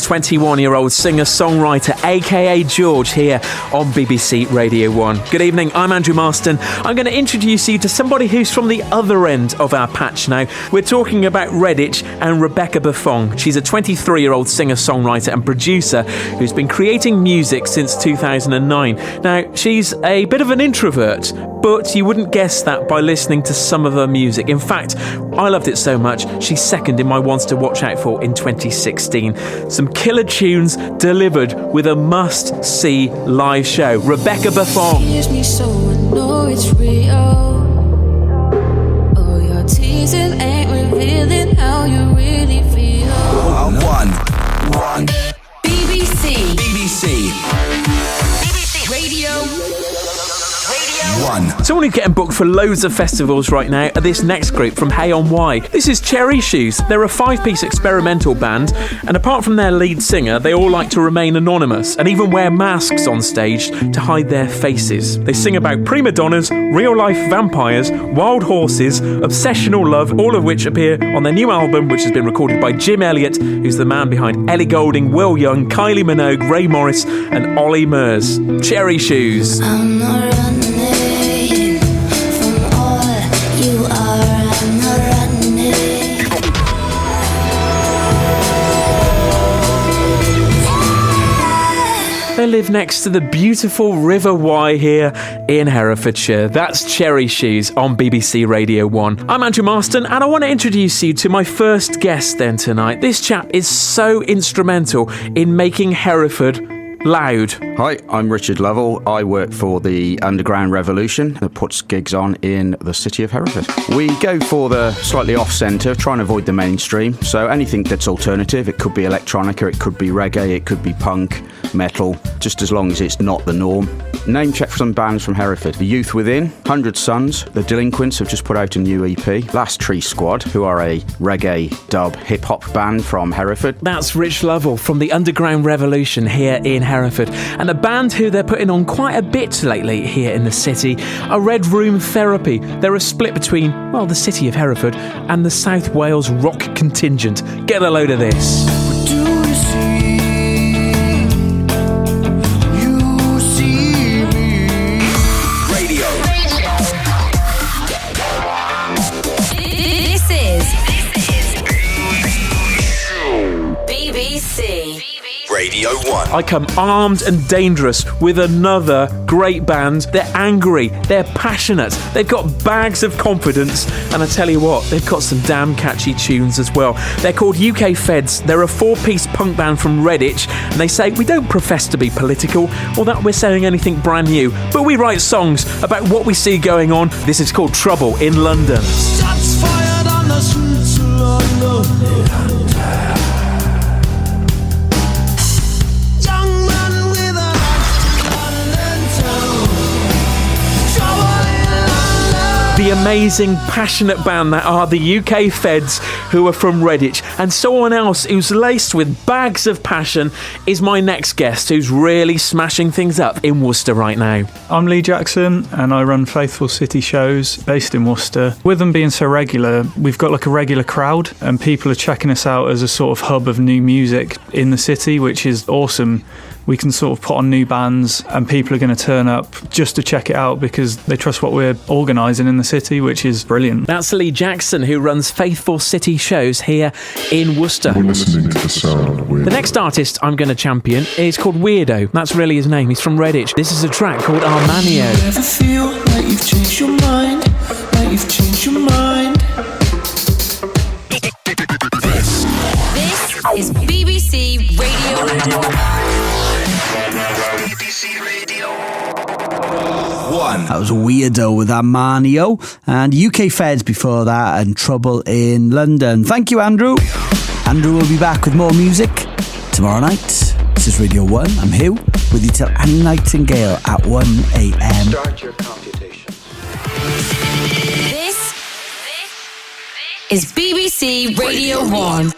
21-year-old singer-songwriter, aka George, here on BBC Radio 1. Good evening, I'm Andrew Marston. I'm going to introduce you to somebody who's from the other end of our patch now. We're talking about Redditch and Rebekah Buffong. She's a 23-year-old singer-songwriter and producer who's been creating music since 2009. Now, she's a bit of an introvert, but you wouldn't guess that by listening to some of her music. In fact, I loved it so much, she's second in my ones to watch out for in 2016. Some killer tunes delivered with a must-see live show. Rebekah Buffong. Hears me so I know it's real. Oh, your teasing ain't revealing how you really feel. One. BBC Radio 1. Someone who's getting booked for loads of festivals right now are this next group from Hey On Why. This is Cherryshoes. They're a 5-piece experimental band, and apart from their lead singer, they all like to remain anonymous and even wear masks on stage to hide their faces. They sing about prima donnas, real-life vampires, wild horses, obsessional love, all of which appear on their new album, which has been recorded by Jim Elliott, who's the man behind Ellie Goulding, Will Young, Kylie Minogue, Ray Morris and Ollie Murs. Cherryshoes. I'm not running from all you are. I'm not running. They live next to the beautiful River Wye here in Herefordshire. That's Cherryshoes on BBC Radio 1. I'm Andrew Marston, and I want to introduce you to my first guest then tonight. This chap is so instrumental in making Hereford loud. Hi, I'm Richard Lovell. I work for the Underground Revolution that puts gigs on in the city of Hereford. We go for the slightly off-centre, try and avoid the mainstream. So anything that's alternative, it could be electronica, it could be reggae, it could be punk, metal, just as long as it's not the norm. Name check some bands from Hereford. The Youth Within, 100 Sons, The Delinquents have just put out a new EP. Last Tree Squad, who are a reggae, dub, hip-hop band from Hereford. That's Rich Lovell from the Underground Revolution here in Hereford. And a band who they're putting on quite a bit lately here in the city are Red Room Therapy. They're a split between, well, the city of Hereford and the South Wales rock contingent. Get a load of this. Radio 1. I come armed and dangerous with another great band. They're angry, they're passionate, they've got bags of confidence, and I tell you what, they've got some damn catchy tunes as well. They're called UK Feds. They're a 4-piece punk band from Redditch, and they say we don't profess to be political or that we're saying anything brand new, but we write songs about what we see going on. This is called Trouble in London. Shots fired on the streets of London. The amazing, passionate band that are the UK Feds, who are from Redditch. And someone else who's laced with bags of passion is my next guest, who's really smashing things up in Worcester right now. I'm Lee Jackson, and I run Faithful City Shows based in Worcester. With them being so regular, we've got like a regular crowd, and people are checking us out as a sort of hub of new music in the city, which is awesome. We can sort of put on new bands and people are going to turn up just to check it out because they trust what we're organising in the city, which is brilliant. That's Lee Jackson, who runs Faithful City Shows here in Worcester. We're listening to the sound of Weirdo. The next artist I'm going to champion is called Weirdo. That's really his name. He's from Redditch. This is a track called Armanio. Ever feel like you've changed your mind? Like you've changed your mind? This is BBC Radio 1. That was Weirdo with Armanio, and UK Feds before that, and Trouble in London. Thank you, Andrew. Andrew will be back with more music tomorrow night. This is Radio 1. I'm Hugh, with you till Annie Nightingale at 1 a.m. Start your computation. This is BBC Radio 1.